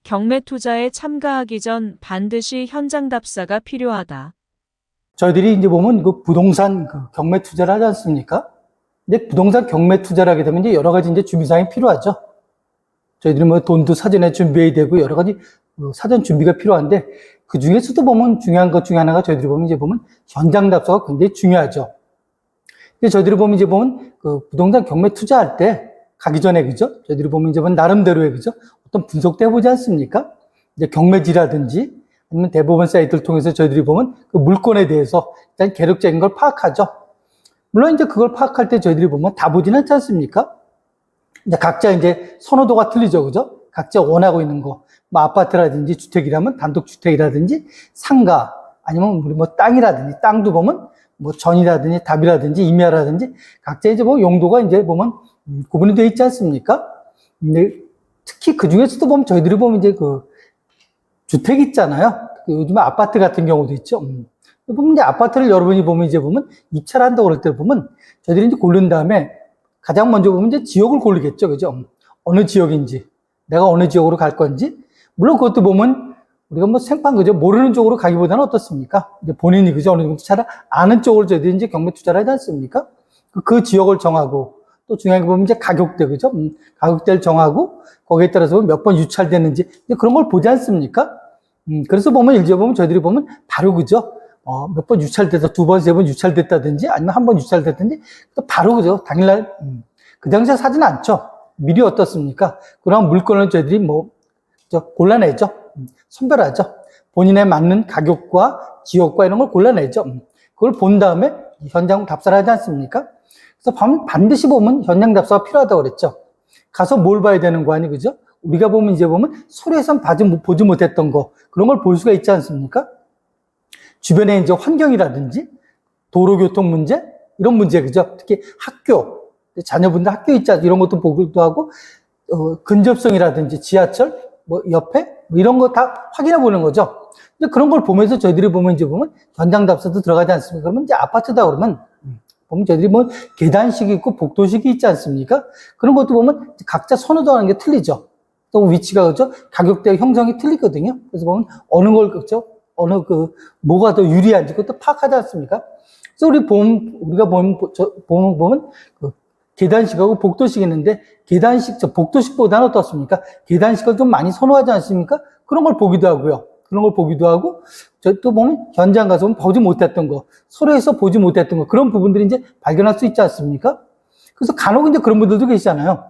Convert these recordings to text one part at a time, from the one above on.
경매 투자에 참가하기 전 반드시 현장 답사가 필요하다. 저희들이 이제 보면 그 부동산 경매 투자를 하지 않습니까? 근데 부동산 경매 투자를 하게 되면 이제 여러 가지 이제 준비사항이 필요하죠. 저희들이 뭐 돈도 사전에 준비해야 되고 여러 가지 사전 준비가 필요한데 그 중에서도 보면 중요한 것 중에 하나가 저희들이 보면 이제 보면 현장 답사가 굉장히 중요하죠. 근데 저희들이 보면 이제 보면 그 부동산 경매 투자할 때 가기 전에 그죠? 저희들이 보면 이제 보면 나름대로의 그죠? 어떤 분석도 해보지 않습니까? 이제 경매지라든지 아니면 대법원 사이트를 통해서 저희들이 보면 그 물건에 대해서 일단 계력적인 걸 파악하죠. 물론 이제 그걸 파악할 때 저희들이 보면 다 보진 않지 않습니까? 이제 각자 이제 선호도가 틀리죠, 그죠? 각자 원하고 있는 거, 뭐 아파트라든지 주택이라면 단독주택이라든지 상가, 아니면 우리 뭐 땅이라든지 땅도 보면 뭐 전이라든지 답이라든지 임야라든지 각자 이제 뭐 용도가 이제 보면 구분이 되어 있지 않습니까? 근데 특히 그 중에서도 보면 저희들이 보면 이제 그 주택 있잖아요. 요즘 아파트 같은 경우도 있죠. 보면 이제 아파트를 여러분이 보면 이제 보면 입찰을 한다고 그럴 때 보면 저희들이 이제 고른 다음에 가장 먼저 보면 이제 지역을 고르겠죠. 그죠? 어느 지역인지, 내가 어느 지역으로 갈 건지. 물론 그것도 보면 우리가 뭐 생판 그죠? 모르는 쪽으로 가기보다는 어떻습니까? 이제 본인이 그죠? 어느 정도 잘 아는 쪽으로 저희들이 이제 경매 투자를 하지 않습니까? 그 지역을 정하고 또 중요한 게 보면 이제 가격대 그죠? 가격대를 정하고 거기에 따라서 몇 번 유찰됐는지 그런 걸 보지 않습니까? 그래서 보면 일제 보면 저희들이 보면 바로 그죠? 몇 번 유찰돼서 두 번, 세 번 유찰됐다든지 아니면 한 번 유찰됐든지 또 바로 그죠? 당일날 그 당시에 사지는 않죠. 미리 어떻습니까? 그런 물건을 저희들이 골라내죠. 선별하죠. 본인에 맞는 가격과 지역과 이런 걸 골라내죠. 그걸 본 다음에 현장 답사를 하지 않습니까? 그래서 반드시 보면 현장 답사가 필요하다고 그랬죠. 가서 뭘 봐야 되는 거 아니, 그죠? 우리가 보면 이제 보면 소리에선 보지 못했던 거, 그런 걸 볼 수가 있지 않습니까? 주변에 이제 환경이라든지 도로교통 문제, 이런 문제, 그죠? 특히 학교, 자녀분들 학교 있지 않습니까? 이런 것도 보기도 하고, 근접성이라든지 지하철, 뭐 옆에, 뭐 이런 거 다 확인해 보는 거죠. 이제 그런 걸 보면서 저희들이 보면 이제 보면 현장 답사도 들어가지 않습니까? 그러면 이제 아파트다 그러면, 보면 저희들이 뭐 계단식이 있고 복도식이 있지 않습니까? 그런 것도 보면 각자 선호도하는 게 틀리죠. 또 위치가 그죠? 가격대 형성이 틀리거든요. 그래서 보면 어느 걸 그죠? 뭐가 더 유리한지 그것도 파악하지 않습니까? 그래서 우리가 보면 그 계단식하고 복도식 있는데 복도식보다는 어떻습니까? 계단식을 좀 많이 선호하지 않습니까? 그런 걸 보기도 하고요. 그런 걸 보기도 하고, 또 보면 현장 가서 보지 못했던 거, 서로에서 보지 못했던 거, 그런 부분들이 이제 발견할 수 있지 않습니까? 그래서 간혹 이제 그런 분들도 계시잖아요.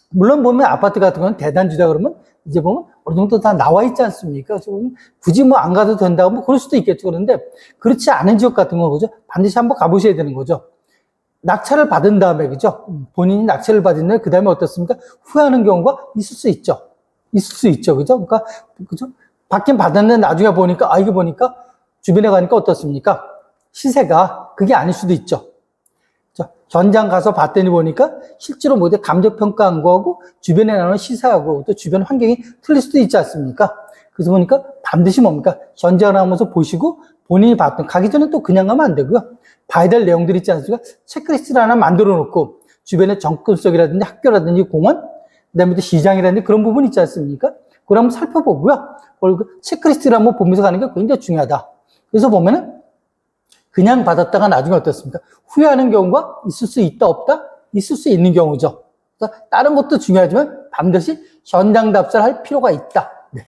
물론 보면 아파트 같은 건 대단지다 그러면 이제 보면 어느 정도 다 나와 있지 않습니까? 그래서 보면 굳이 뭐 안 가도 된다고 뭐 그럴 수도 있겠죠. 그런데 그렇지 않은 지역 같은 거, 그죠? 반드시 한번 가보셔야 되는 거죠. 낙찰을 받은 다음에, 그죠? 본인이 낙찰을 받은 다음에 그 다음에 어떻습니까? 후회하는 경우가 있을 수 있죠. 있을 수 있죠. 그죠? 그러니까, 그죠? 받긴 받았는데 나중에 보니까, 이게 보니까 주변에 가니까 어떻습니까? 시세가 그게 아닐 수도 있죠. 현장 가서 봤더니 보니까 실제로 감정평가한 거하고 주변에 나오는 시세하고 또 주변 환경이 틀릴 수도 있지 않습니까? 그래서 보니까 반드시 뭡니까? 현장을 하면서 보시고 본인이 가기 전에 또 그냥 가면 안 되고요. 봐야 될 내용들이 있지 않습니까? 체크리스트를 하나 만들어 놓고 주변에 접근성이라든지 학교라든지 공원, 그 다음에 또 시장이라든지 그런 부분 있지 않습니까? 그걸 한번 살펴보고요. 체크리스트를 한번 보면서 가는 게 굉장히 중요하다. 그래서 보면은 그냥 받았다가 나중에 어떻습니까? 후회하는 경우가 있을 수 있다, 없다? 있을 수 있는 경우죠. 그래서 다른 것도 중요하지만 반드시 현장 답사를 할 필요가 있다.